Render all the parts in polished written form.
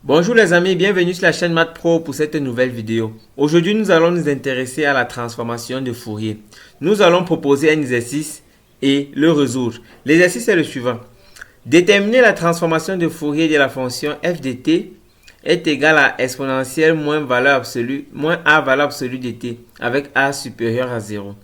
Bonjour les amis, bienvenue sur la chaîne Math Pro pour cette nouvelle vidéo. Aujourd'hui, nous allons nous intéresser à la transformation de Fourier. Nous allons proposer un exercice et le résoudre. L'exercice est le suivant. Déterminer la transformation de Fourier de la fonction f de t est égal à exponentielle moins valeur absolue, moins a valeur absolue de t avec a supérieur à 0.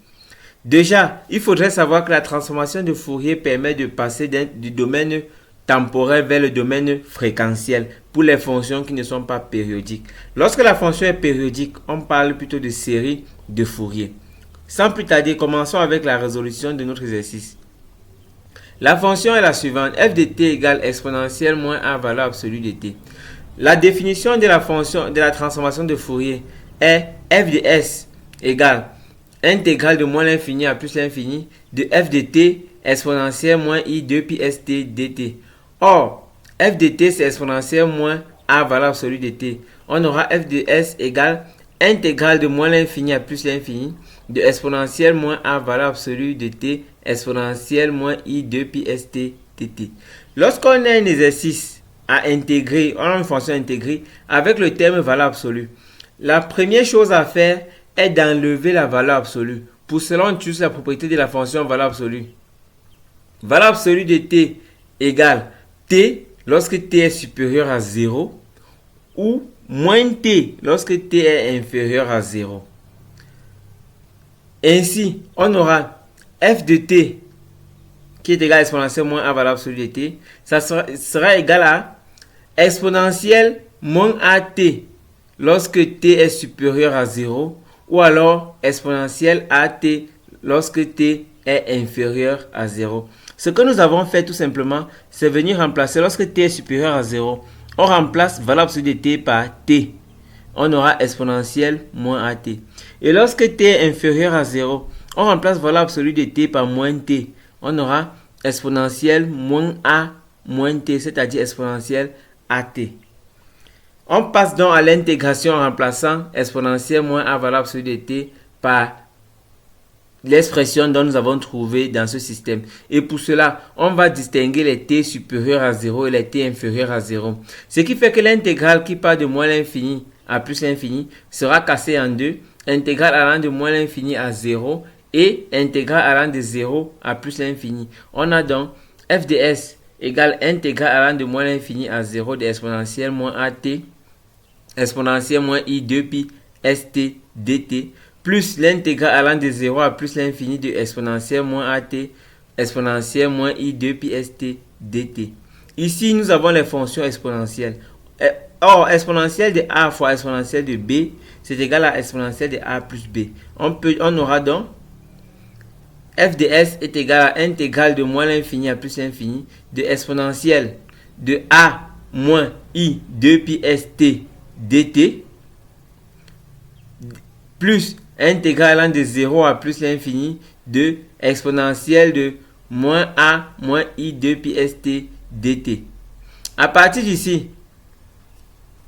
Déjà, il faudrait savoir que la transformation de Fourier permet de passer du domaine temporel vers le domaine fréquentiel pour les fonctions qui ne sont pas périodiques. Lorsque la fonction est périodique, on parle plutôt de série de Fourier. Sans plus tarder, commençons avec la résolution de notre exercice. La fonction est la suivante. F de t égale exponentielle moins a valeur absolue de t. La définition de la fonction de la transformation de Fourier est f de s égale intégrale de moins l'infini à plus l'infini de f de t exponentielle moins i 2 pi st dt. Or, f de t c'est exponentielle moins a valeur absolue de t. On aura f de s égale intégrale de moins l'infini à plus l'infini de exponentielle moins a valeur absolue de t exponentielle moins i 2 pi st dt. Lorsqu'on a un exercice à intégrer, on a une fonction intégrée avec le terme valeur absolue, la première chose à faire est d'enlever la valeur absolue. Pour cela, on utilise la propriété de la fonction valeur absolue. Valeur absolue de t égale t lorsque t est supérieur à 0 ou moins t lorsque t est inférieur à 0. Ainsi, on aura f de t qui est égal à exponentielle moins a valeur absolue de t. Ça sera égal à exponentielle moins at lorsque t est supérieur à 0 ou alors exponentielle at lorsque t est inférieur à 0. Ce que nous avons fait tout simplement, c'est venir remplacer lorsque t est supérieur à 0. On remplace valeur absolue de t par t. On aura exponentielle moins at. Et lorsque t est inférieur à 0, on remplace valeur absolue de t par moins t. On aura exponentielle moins a moins t, c'est-à-dire exponentielle at. On passe donc à l'intégration en remplaçant exponentielle moins a valeur absolue de t par l'expression dont nous avons trouvé dans ce système. Et pour cela, on va distinguer les t supérieurs à 0 et les t inférieurs à 0. Ce qui fait que l'intégrale qui part de moins l'infini à plus l'infini sera cassée en deux. Intégrale allant de moins l'infini à 0 et intégrale allant de 0 à plus l'infini. On a donc f de s égale intégrale allant de moins l'infini à 0 de exponentielle moins at exponentielle moins i 2 pi st dt plus l'intégrale allant de 0 à plus l'infini de exponentielle moins at exponentielle moins i 2 pi st dt. Ici, nous avons les fonctions exponentielles. Or, exponentielle de a fois exponentielle de b, c'est égal à exponentielle de a plus b. On aura donc f de s est égal à intégrale de moins l'infini à plus l'infini de exponentielle de a moins i 2 pi st dt plus intégrale allant de 0 à plus l'infini de exponentielle de moins a moins i 2 pi st dt. À partir d'ici,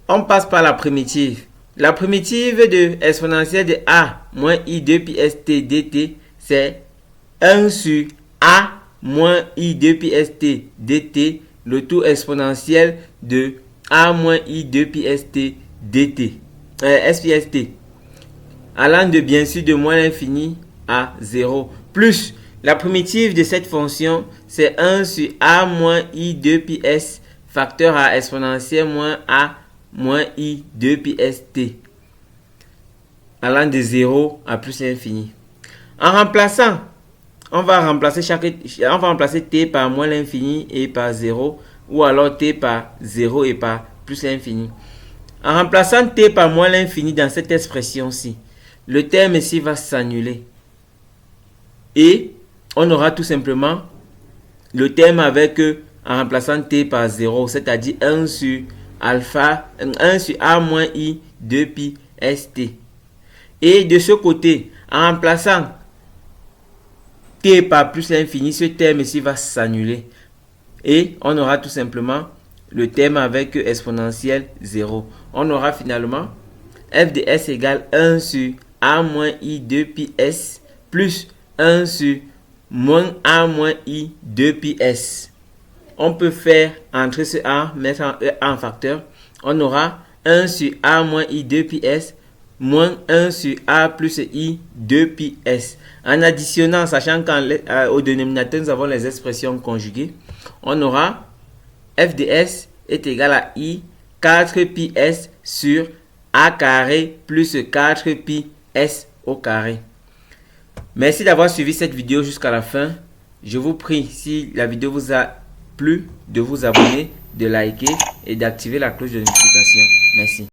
on passe par la primitive. La primitive de exponentielle de a moins i 2 pi st dt, c'est 1 sur a moins i 2 pi st dt, le tout exponentiel de a moins i 2 pi st dt, SPST, allant de bien sûr de moins l'infini à 0, plus la primitive de cette fonction, c'est 1 sur a moins i 2 pi s facteur à exponentielle moins a moins i 2 pi st, allant de 0 à plus l'infini. En remplaçant, on va remplacer t par moins l'infini et par 0, ou alors t par 0 et par plus l'infini. En remplaçant t par moins l'infini dans cette expression-ci, le terme ici va s'annuler. Et on aura tout simplement le terme avec, en remplaçant t par 0, c'est-à-dire 1 sur alpha, 1 sur a moins i 2 pi st. Et de ce côté, en remplaçant t par plus l'infini, ce terme ici va s'annuler. Et on aura tout simplement le terme avec exponentielle 0. On aura finalement f de s égale 1 sur a moins i 2 pi s plus 1 sur moins a moins i 2 pi s. on peut faire entrer ce A, mettre en facteur. On aura 1 sur A moins I 2 pi S moins 1 sur A plus I 2 pi S. En additionnant, sachant qu'au dénominateur, nous avons les expressions conjuguées, on aura f de S est égal à I 4 pi S sur A carré plus 4 pi S au carré. Merci d'avoir suivi cette vidéo jusqu'à la fin. Je vous prie, si la vidéo vous a plu, de vous abonner, de liker et d'activer la cloche de notification. Merci.